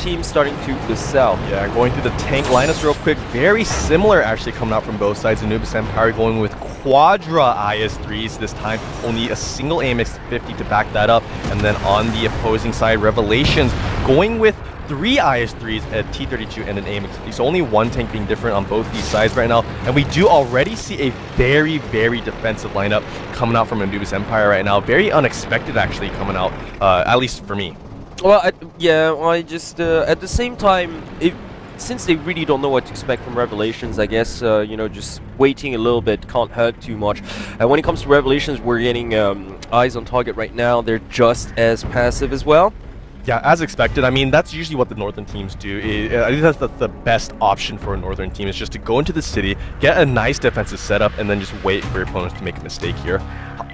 teams starting to the south. Yeah, going through the tank lineups real quick. Very similar actually coming out from both sides. Anubis Empire going with Quadra IS-3s this time. Only a single AMX-50 to back that up. And then on the opposing side, Revelations going with 3 IS-3s at T-32 and an AMX-50. So only one tank being different on both these sides right now. And we do already see a very, very defensive lineup coming out from Anubis Empire right now. Very unexpected actually coming out, at least for me. Well, I just at the same time, since they really don't know what to expect from Revelations, I guess you know, just waiting a little bit can't hurt too much. And when it comes to Revelations, we're getting eyes on target right now. They're just as passive as well. Yeah, as expected. I mean, that's usually what the northern teams do. I think that's the best option for a northern team, is just to go into the city, get a nice defensive setup, and then just wait for your opponents to make a mistake here.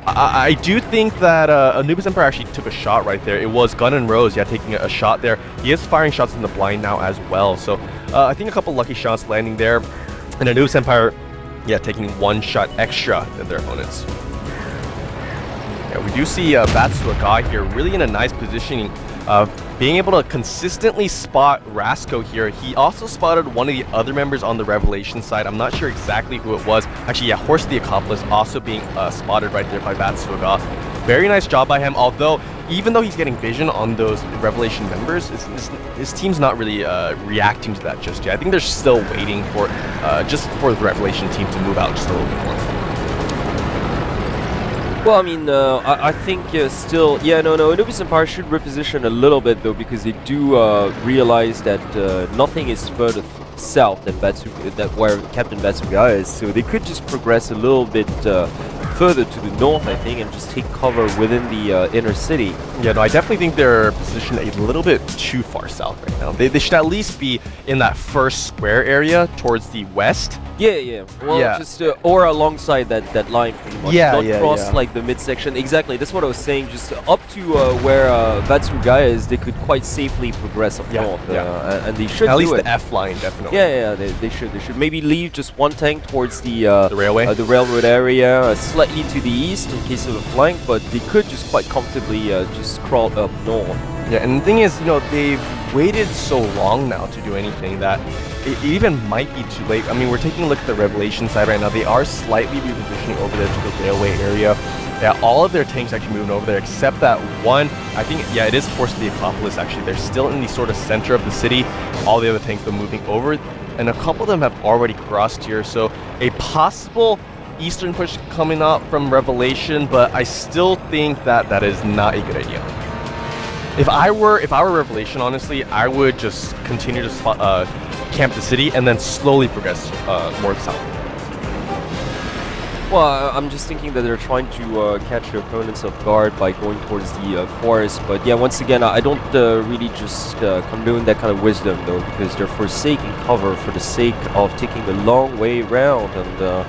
I do think that Anubis Empire actually took a shot right there. It was Gun and Rose, yeah, taking a shot there. He is firing shots in the blind now as well. So I think a couple lucky shots landing there. And Anubis Empire, yeah, taking one shot extra than their opponents. Yeah, we do see Batsuaga here really in a nice positioning. Being able to consistently spot Rasco here. He also spotted one of the other members on the Revelation side. I'm not sure exactly who it was. Actually, yeah, Horse the Accomplice also being spotted right there by Batsuaga. Very nice job by him, although even though he's getting vision on those Revelation members, his team's not really reacting to that just yet. I think they're still waiting for just for the Revelation team to move out just a little bit more. Well, I mean, I think still, yeah, no, Anubis Empire should reposition a little bit though, because they do realize that nothing is further south than where Captain Batsuga is, so they could just progress a little bit further to the north, I think, and just take cover within the inner city. Yeah, no, I definitely think they're positioned a little bit too far south right now. They should at least be in that first square area towards the west. Yeah. Well, yeah. Just or alongside that line, pretty much. Yeah, Not cross like the midsection. Exactly. That's what I was saying. Just up to where Batsuga is, they could quite safely progress up north. And they should at least do it. The F line, definitely. Yeah. They should. They should maybe leave just one tank towards the railway, the railroad area, slightly to the east in case of a flank. But they could just quite comfortably just crawl up north. Yeah, and the thing is, you know, they've waited so long now to do anything that it even might be too late. I mean, we're taking a look at the Revelation side right now. They are slightly repositioning over there to the railway area. Yeah, all of their tanks actually moving over there except that one. I think, yeah, it is Horse of the Acropolis actually. They're still in the sort of center of the city. All the other tanks are moving over, and a couple of them have already crossed here. So a possible eastern push coming up from Revelation, but I still think that is not a good idea. If I were Revelation, honestly, I would just continue to camp the city and then slowly progress more south. Well, I'm just thinking that they're trying to catch their opponents off guard by going towards the forest. But yeah, once again, I don't really just condone that kind of wisdom, though, because they're forsaking cover for the sake of taking the long way around, and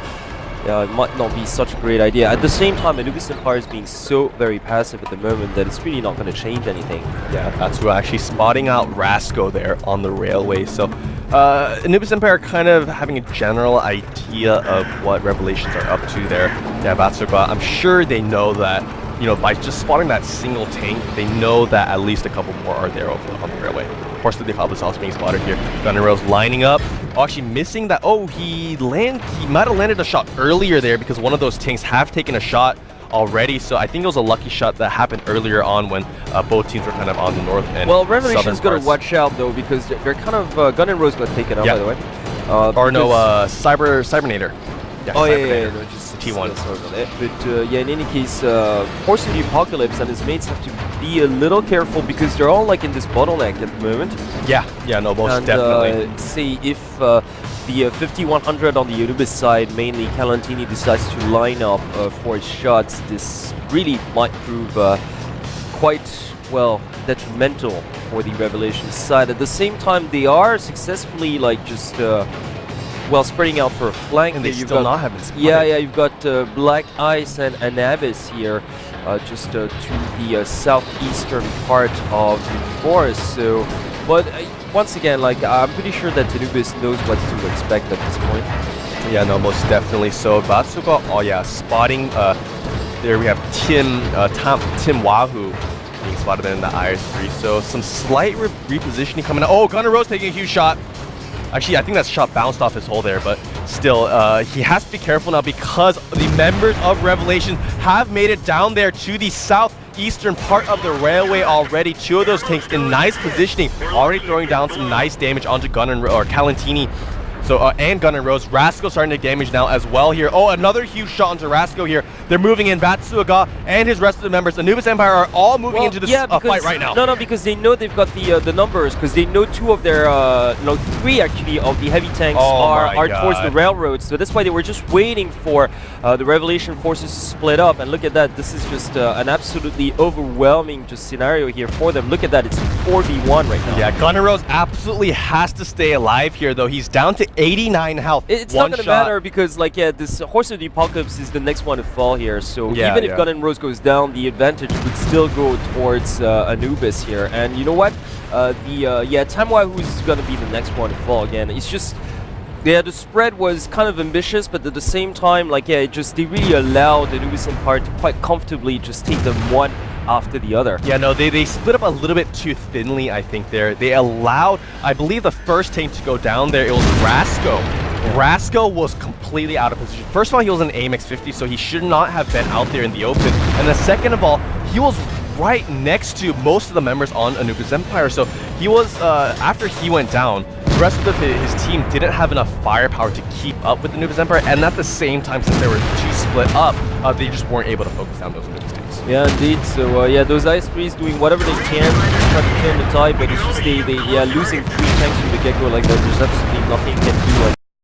yeah, it might not be such a great idea. At the same time, Anubis Empire is being so very passive at the moment that it's really not going to change anything. Yeah, that's who actually spotting out Rasco there on the railway. So Anubis Empire kind of having a general idea of what Revelations are up to there. Yeah, Batsuga, I'm sure they know that, you know, by just spotting that single tank, they know that at least a couple more are there on the railway. Of course, the Accomplice also being spotted here. Gun and Rose lining up. Oh, actually missing that. Oh, he might have landed a shot earlier there because one of those tanks have taken a shot already. So I think it was a lucky shot that happened earlier on when both teams were kind of on the north and well, Revelation's got to watch out though, because they're kind of Gun and Rose got taken out, by the way. Or no, Cybernator. Yeah, oh yeah, no, just T1. But yeah, in any case, Horse of the Apocalypse and his mates have to be a little careful because they're all like in this bottleneck at the moment. Yeah, no, most definitely. Say if the 5100 on the Anubis side, mainly Calantini, decides to line up for his shots, this really might prove quite, well, detrimental for the Revelation side. At the same time, they are successfully like just well, spreading out for a flank. And they still not have been spotted. Yeah, you've got Black Ice and Anubis here, just to the southeastern part of the forest. So, but once again, like I'm pretty sure that Anubis knows what to expect at this point. Yeah, no, most definitely. So Batsuga, oh yeah, spotting. There we have Tim Wahoo being spotted in the IS-3. So some slight repositioning coming out. Oh, Gunnar Rose taking a huge shot. Actually, I think that shot bounced off his hole there, but still, he has to be careful now because the members of Revelation have made it down there to the southeastern part of the railway already. Two of those tanks in nice positioning, already throwing down some nice damage onto Gunnar or Calentini. So, and Gunnar Rose. Rasco starting to damage now as well here. Oh, another huge shot onto Rasco here. They're moving in. Batsuaga and his rest of the members, Anubis Empire, are all moving into this fight right now. No, because they know they've got the numbers, because they know two of their, no, three actually of the heavy tanks are towards the railroads. So that's why they were just waiting for the Revelation forces to split up. And look at that. This is just an absolutely overwhelming just scenario here for them. Look at that. It's 4v1 right now. Yeah, Gunnar Rose absolutely has to stay alive here, though. He's down to 89 health. It's not going to matter because, like, this Horse of the Apocalypse is the next one to fall here. So even if Gunnar Rose goes down, the advantage would still go towards Anubis here. And you know what? Tamwa, who's going to be the next one to fall again. It's just, the spread was kind of ambitious, but at the same time, like, they really allowed the Anubis Empire to quite comfortably just take them one after the other. Yeah, no, they split up a little bit too thinly, I think, there. They allowed, I believe, the first tank to go down there. It was Rasco. Rasco was completely out of position. First of all, he was an AMX 50, so he should not have been out there in the open. And then second of all, he was right next to most of the members on Anubis Empire. So he was, after he went down, the rest of his team didn't have enough firepower to keep up with the Anubis Empire. And at the same time, since they were too split up, they just weren't able to focus down those Anubis tanks. Yeah, indeed. So those IS-3s doing whatever they can to try to turn the tide, but it's just they losing 3 tanks from the get-go like that. There's absolutely nothing you can do.